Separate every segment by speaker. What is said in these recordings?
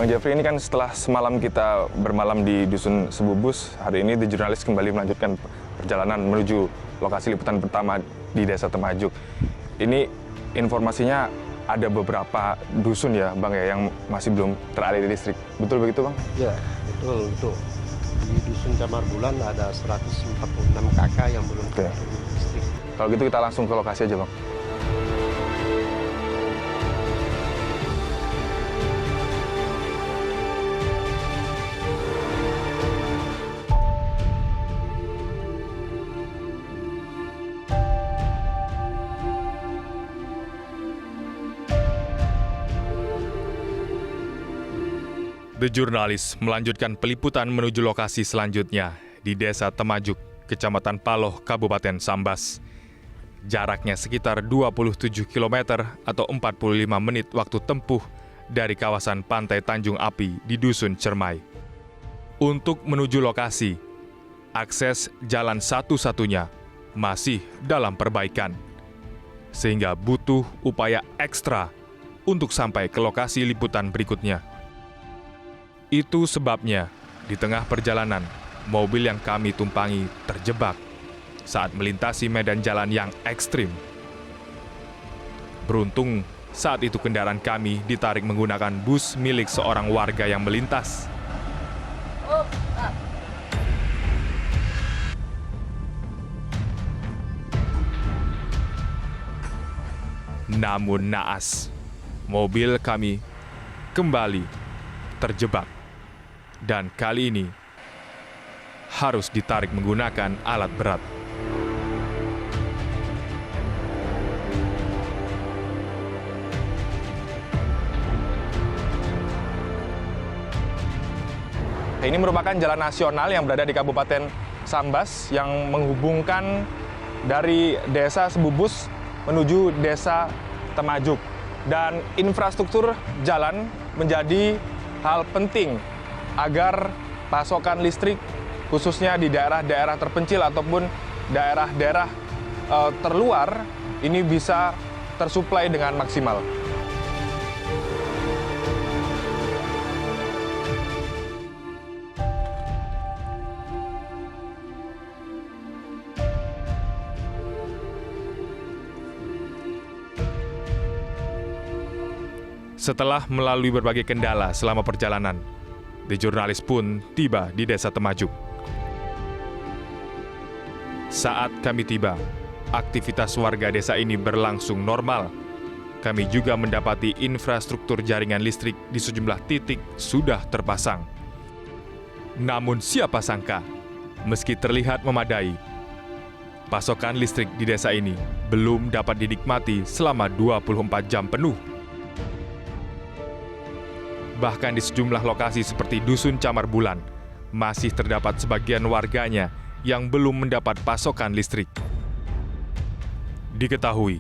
Speaker 1: Bang Jeffrey, ini kan setelah semalam kita bermalam di Dusun Sebubus, hari ini The Jurnalis kembali melanjutkan perjalanan menuju lokasi liputan pertama di Desa Temajuk. Ini informasinya ada beberapa dusun ya Bang ya, yang masih belum teraliri listrik. Betul begitu Bang?
Speaker 2: Ya, betul. Di Dusun Camar Bulan ada 146 kakak yang belum teraliri listrik.
Speaker 1: Kalau gitu kita langsung ke lokasi aja Bang.
Speaker 3: The Jurnalis melanjutkan peliputan menuju lokasi selanjutnya di Desa Temajuk, Kecamatan Paloh, Kabupaten Sambas. Jaraknya sekitar 27 km atau 45 menit waktu tempuh dari kawasan Pantai Tanjung Api di Dusun Cermai. Untuk menuju lokasi, akses jalan satu-satunya masih dalam perbaikan, sehingga butuh upaya ekstra untuk sampai ke lokasi liputan berikutnya. Itu sebabnya, di tengah perjalanan, mobil yang kami tumpangi terjebak saat melintasi medan jalan yang ekstrim. Beruntung, saat itu kendaraan kami ditarik menggunakan bus milik seorang warga yang melintas. Namun naas, mobil kami kembali terjebak. Dan kali ini harus ditarik menggunakan alat berat.
Speaker 1: Ini merupakan jalan nasional yang berada di Kabupaten Sambas yang menghubungkan dari Desa Sebubus menuju Desa Temajuk. Dan infrastruktur jalan menjadi hal penting agar pasokan listrik khususnya di daerah-daerah terpencil ataupun daerah-daerah terluar ini bisa tersuplai dengan maksimal.
Speaker 3: Setelah melalui berbagai kendala selama perjalanan, The Jurnalis pun tiba di Desa Temajuk. Saat kami tiba, aktivitas warga desa ini berlangsung normal. Kami juga mendapati infrastruktur jaringan listrik di sejumlah titik sudah terpasang. Namun siapa sangka, meski terlihat memadai, pasokan listrik di desa ini belum dapat dinikmati selama 24 jam penuh. Bahkan di sejumlah lokasi seperti Dusun Camar Bulan, masih terdapat sebagian warganya yang belum mendapat pasokan listrik. Diketahui,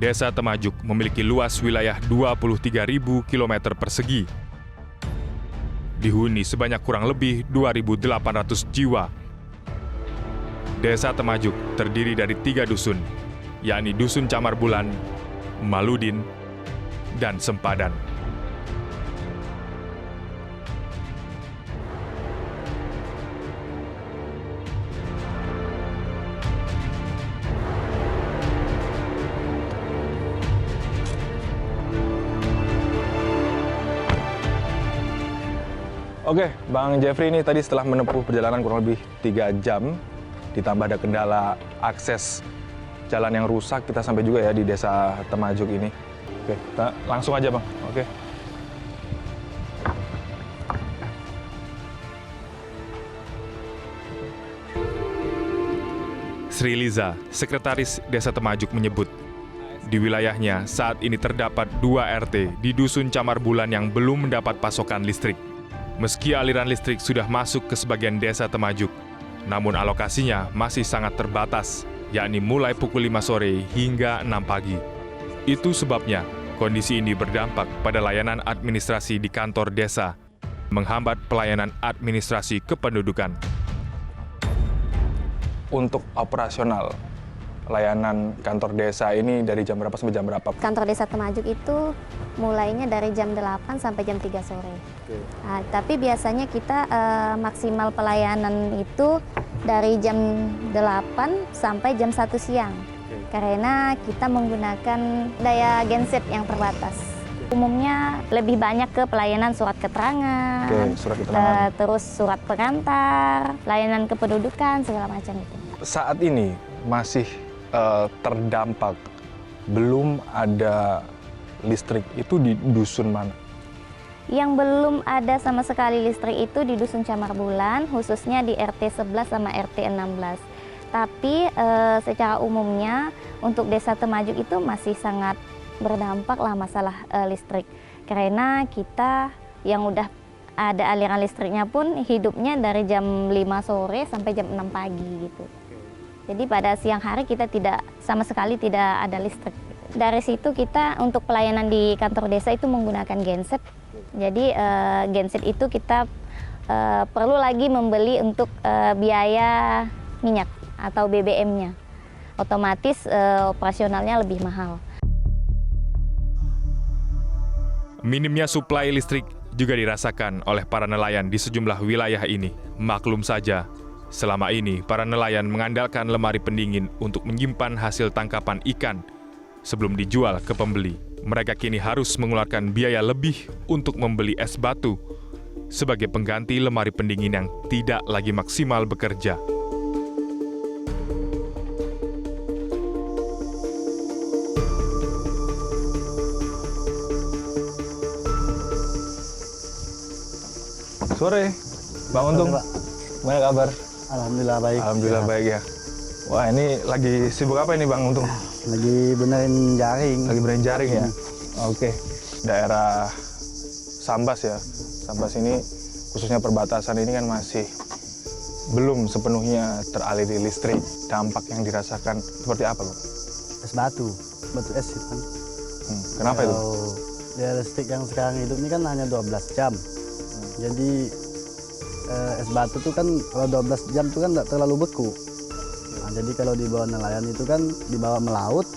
Speaker 3: Desa Temajuk memiliki luas wilayah 23.000 km persegi. Dihuni sebanyak kurang lebih 2.800 jiwa. Desa Temajuk terdiri dari 3 dusun, yakni Dusun Camar Bulan, Maludin, dan Sempadan.
Speaker 1: Oke, Bang Jeffrey, ini tadi setelah menempuh perjalanan kurang lebih 3 jam, ditambah ada kendala akses jalan yang rusak, kita sampai juga ya di Desa Temajuk ini. Oke, kita langsung aja Bang. Oke.
Speaker 3: Sri Liza, Sekretaris Desa Temajuk menyebut, di wilayahnya saat ini terdapat 2 RT di Dusun Camar Bulan yang belum mendapat pasokan listrik. Meski aliran listrik sudah masuk ke sebagian Desa Temajuk, namun alokasinya masih sangat terbatas, yakni mulai pukul 5 sore hingga 6 pagi. Itu sebabnya kondisi ini berdampak pada layanan administrasi di kantor desa, menghambat pelayanan administrasi kependudukan.
Speaker 1: Untuk operasional pelayanan kantor desa ini dari jam berapa sampai jam berapa?
Speaker 4: Kantor Desa Temajuk itu mulainya dari jam 8 sampai jam 3 sore. Nah, tapi biasanya kita maksimal pelayanan itu dari jam 8 sampai jam 1 siang. Karena kita menggunakan daya genset yang terbatas. Umumnya lebih banyak ke pelayanan surat keterangan,
Speaker 1: Surat keterangan.
Speaker 4: terus surat pengantar, layanan kependudukan, segala macam itu.
Speaker 1: Saat ini masih terdampak, belum ada listrik, itu di dusun mana?
Speaker 4: Yang belum ada sama sekali listrik itu di Dusun Camar Bulan, khususnya di RT 11 sama RT 16. Tapi secara umumnya untuk Desa Temajuk itu masih sangat berdampak lah masalah listrik. Karena kita yang udah ada aliran listriknya pun hidupnya dari jam 5 sore sampai jam 6 pagi gitu. Jadi pada siang hari kita sama sekali tidak ada listrik. Dari situ kita untuk pelayanan di kantor desa itu menggunakan genset. Jadi genset itu kita perlu lagi membeli untuk biaya minyak atau BBM-nya. Otomatis operasionalnya lebih mahal.
Speaker 3: Minimnya suplai listrik juga dirasakan oleh para nelayan di sejumlah wilayah ini. Maklum saja, selama ini para nelayan mengandalkan lemari pendingin untuk menyimpan hasil tangkapan ikan sebelum dijual ke pembeli. Mereka kini harus mengeluarkan biaya lebih untuk membeli es batu sebagai pengganti lemari pendingin yang tidak lagi maksimal bekerja.
Speaker 1: Sore, Bang Untung.
Speaker 5: Pak.
Speaker 1: Gimana kabar?
Speaker 5: Alhamdulillah baik.
Speaker 1: Alhamdulillah baik ya. Wah, ini lagi sibuk apa ini Bang Untung?
Speaker 5: Lagi benerin jaring.
Speaker 1: Lagi benerin jaring ya? Oke. Daerah Sambas ya. Sambas ini khususnya perbatasan ini kan masih belum sepenuhnya teraliri listrik. Dampak yang dirasakan seperti apa, Bang?
Speaker 5: Es batu es itu kan.
Speaker 1: Kenapa itu?
Speaker 5: Kalau ya listrik yang sekarang hidup ini kan hanya 12 jam. Jadi es batu tuh kan kalau 12 jam tuh kan nggak terlalu beku. Nah, jadi kalau dibawa nelayan itu kan dibawa melaut,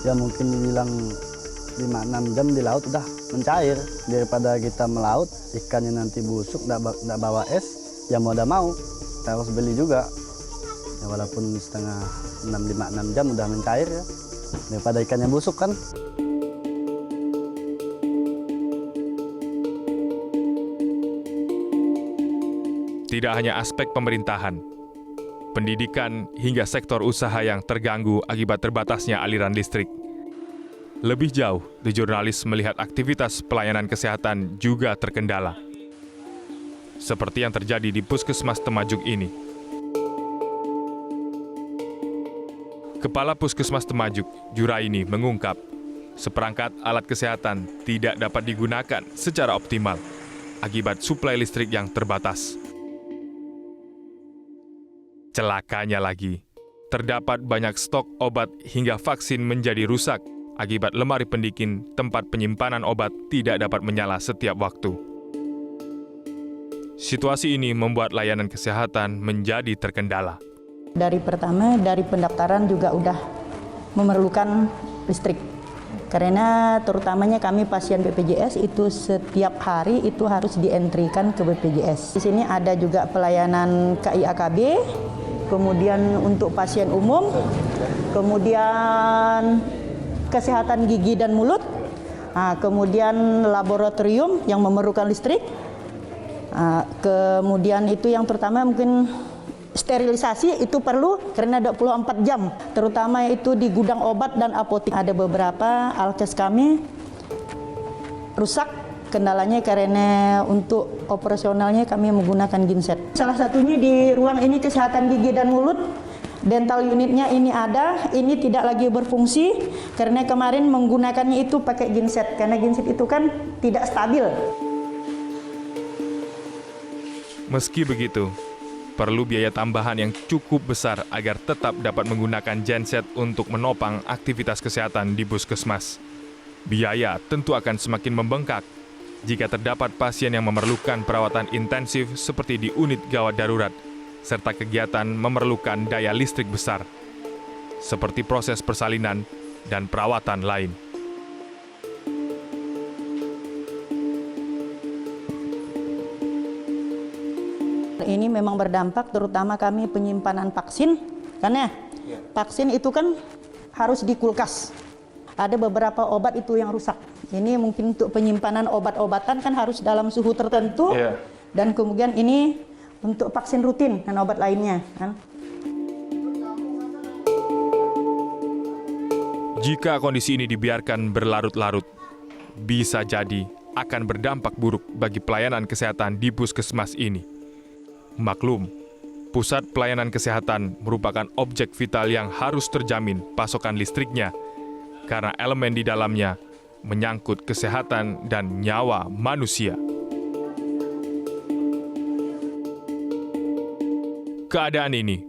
Speaker 5: ya mungkin dibilang 5-6 jam di laut udah mencair. Daripada kita melaut, ikannya nanti busuk, nggak bawa es, ya mau udah mau, kita harus beli juga. Ya, walaupun setengah 5-6 jam udah mencair ya, daripada ikannya busuk kan.
Speaker 3: Tidak hanya aspek pemerintahan, pendidikan hingga sektor usaha yang terganggu akibat terbatasnya aliran listrik. Lebih jauh, The Jurnalis melihat aktivitas pelayanan kesehatan juga terkendala. Seperti yang terjadi di Puskesmas Temajuk ini. Kepala Puskesmas Temajuk, Juraini, mengungkap seperangkat alat kesehatan tidak dapat digunakan secara optimal akibat suplai listrik yang terbatas. Celakanya lagi, terdapat banyak stok obat hingga vaksin menjadi rusak akibat lemari pendingin tempat penyimpanan obat tidak dapat menyala setiap waktu. Situasi ini membuat layanan kesehatan menjadi terkendala.
Speaker 6: Dari pertama, dari pendaftaran juga udah memerlukan listrik. Karena terutamanya kami pasien BPJS itu setiap hari itu harus dientrikan ke BPJS. Di sini ada juga pelayanan KIAKB, kemudian untuk pasien umum, kemudian kesehatan gigi dan mulut, kemudian laboratorium yang memerlukan listrik, kemudian itu yang terutama mungkin sterilisasi itu perlu karena 24 jam, terutama itu di gudang obat dan apotek. Ada beberapa alkes kami rusak, kendalanya karena untuk operasionalnya kami menggunakan genset. Salah satunya di ruang ini kesehatan gigi dan mulut, dental unitnya ini ada, ini tidak lagi berfungsi karena kemarin menggunakannya itu pakai genset, karena genset itu kan tidak stabil.
Speaker 3: Meski begitu, perlu biaya tambahan yang cukup besar agar tetap dapat menggunakan genset untuk menopang aktivitas kesehatan di puskesmas. Biaya tentu akan semakin membengkak jika terdapat pasien yang memerlukan perawatan intensif seperti di unit gawat darurat, serta kegiatan memerlukan daya listrik besar. seperti proses persalinan dan perawatan lain.
Speaker 6: Ini memang berdampak, terutama kami penyimpanan vaksin, karena vaksin itu kan harus di kulkas. Ada beberapa obat itu yang rusak. Ini mungkin untuk penyimpanan obat-obatan kan harus dalam suhu tertentu, dan kemudian ini untuk vaksin rutin dan obat lainnya. Kan.
Speaker 3: Jika kondisi ini dibiarkan berlarut-larut, bisa jadi akan berdampak buruk bagi pelayanan kesehatan di puskesmas ini. Maklum, pusat pelayanan kesehatan merupakan objek vital yang harus terjamin pasokan listriknya, karena elemen di dalamnya menyangkut kesehatan dan nyawa manusia. Keadaan ini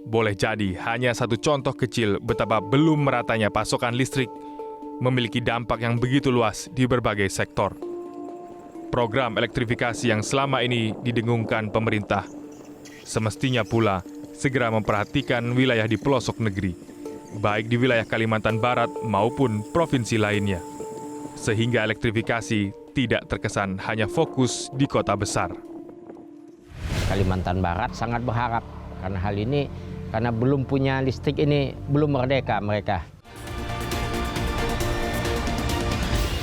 Speaker 3: boleh jadi hanya satu contoh kecil betapa belum meratanya pasokan listrik memiliki dampak yang begitu luas di berbagai sektor. Program elektrifikasi yang selama ini didengungkan pemerintah semestinya pula segera memperhatikan wilayah di pelosok negeri, baik di wilayah Kalimantan Barat maupun provinsi lainnya, sehingga elektrifikasi tidak terkesan hanya fokus di kota besar.
Speaker 7: Kalimantan Barat sangat berharap karena hal ini, karena belum punya listrik ini, belum merdeka mereka.